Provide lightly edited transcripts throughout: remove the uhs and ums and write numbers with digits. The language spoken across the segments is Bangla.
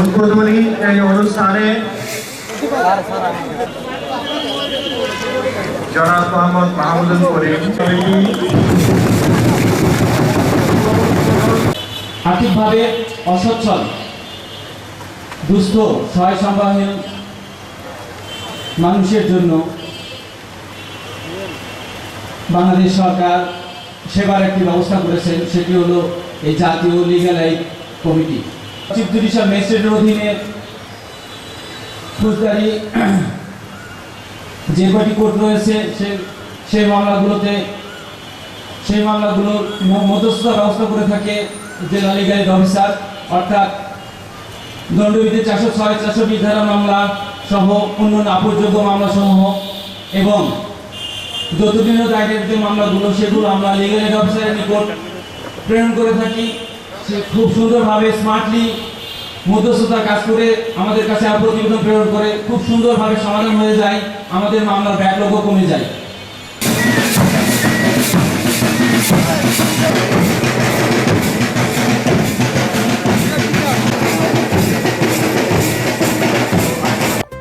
उद्बोधनी অনুষ্ঠানে জনাব মোহাম্মদ মাহমুদুল করিম আর্থিকভাবে অসচ্ছল দুস্থ সহায় সম্ভাবহীন মানুষের জন্য বাংলাদেশ সরকার সেবার একটি ব্যবস্থা করেছেন, সেটি হলো এই জাতীয় legal aid committee. Chief judicial ম্যাজিস্ট্রেটের অধীনে ফৌজদারি যে কয়টি কোর্ট রয়েছে সেই মামলাগুলোর মধ্যস্থতা ব্যবস্থা করে থাকে জেলা লিগ্যাল এইড অফিসার, অর্থাৎ দণ্ডবিধি 406, 420 ধারা মামলা সহ অন্যান্য আপসযোগ্য মামলা সমূহ এবং যৌতুকীয় দায়ের যে মামলাগুলো সেগুলো আমরা লিগ্যাল এইড অফিসারের নিকট প্রেরণ করে থাকি। সে খুব সুন্দরভাবে স্মার্টলি মধ্যস্থতা কাজ করে আমাদের কাছে প্রতিবেদন প্রেরণ করে খুব সুন্দরভাবে সমাধান হয়ে যায়, আমাদের মামলার ব্যাকলগও কমে যায়।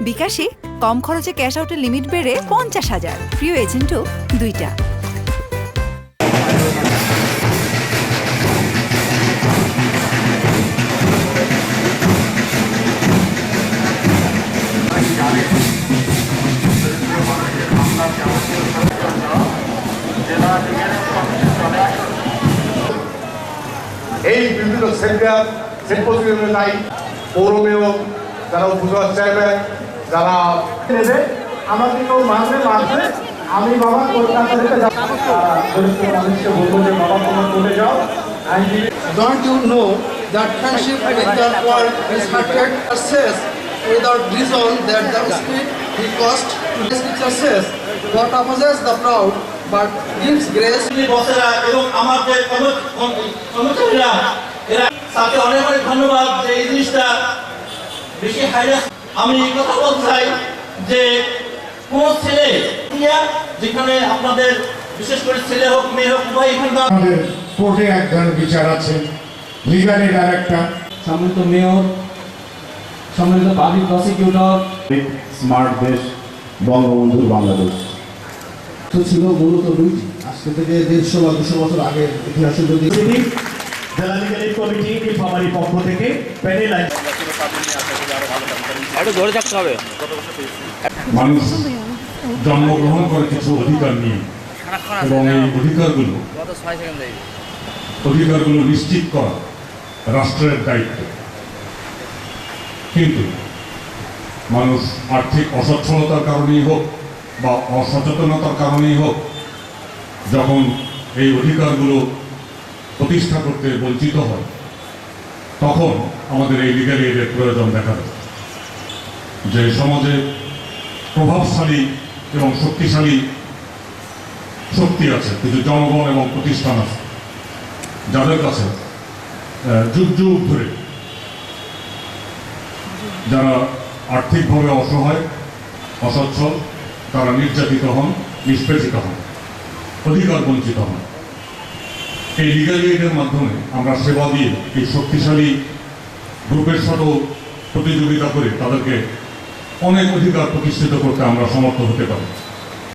বিকাশে কম খরচে ক্যাশ আউটের লিমিট বেড়ে 50,000, প্রিয় এজেন্টও 2টা। এই বিভিন্ন সেন্টার সিম্পোজিয়ামের নাই পৌর মেয়র যারা উপজেলা চেয়ারম্যান যারা নেবে আমাকে কেউ মানবে আমি বাবা কলকাতা থেকে মানুষকে বলবো যে বাবা তোমার চলে যাও। Don't you know that friendship with the world is hearted success without reason that the spirit he cost to this success? God opposes the proud but gives grace. বসেরা এবং আমার যে কর্মচারীরা এরা তাকে অনেক অনেক ধন্যবাদ যে এই জিনিসটা বেশি হাইলাইট। আমি এই কথা বলতে চাই যে কোন ছেলে যেখানে আপনাদের বিশেষ করে ছেলে হোক মেয়ে হোক উভয় এখানে আমাদের কোর্টে একজন বিচার আছে, লিগ্যাল এইড ডাইরেক্টর, সম্মানিত মেয়র, সম্মানিত পাবলিক প্রসিকিউটর, স্মার্ট দেশ বঙ্গবন্ধুর বাংলাদেশ তো ছিল মূলত দুইটি। আজকে থেকে 150 বা 200 বছর আগের ইতিহাসের যদি জেলা লিগ্যাল এইড কমিটি নীলফামারীর পক্ষ থেকে প্যানেল মানুষ জন্মগ্রহণ করে কিছু অধিকার নিয়ে এবং এই অধিকারগুলো নিশ্চিত করা রাষ্ট্রের দায়িত্ব। কিন্তু মানুষ আর্থিক অসচ্ছলতার কারণেই হোক বা অসচেতনতার কারণেই হোক যখন এই অধিকারগুলো প্রতিষ্ঠা করতে বঞ্চিত হয় তখন আমাদের এই লিগ্যাল এইডের প্রয়োজন দেখা যায়। যে সমাজে প্রভাবশালী এবং শক্তিশালী শক্তি আছে, কিছু জনগণ এবং প্রতিষ্ঠান আছে যাদের কাছে যুগ যুগ ধরে যারা আর্থিকভাবে অসহায় অসচ্ছল, তারা নির্যাতিত হন, নিষ্পেষিত হন, অধিকার বঞ্চিত হন। এই লিগ্যাল এইডের মাধ্যমে আমরা সেবা দিয়ে এই শক্তিশালী গ্রুপের সাথেও প্রতিযোগিতা করে তাদেরকে অনেক অধিকার প্রতিষ্ঠিত করতে আমরা সমর্থ হতে পারি।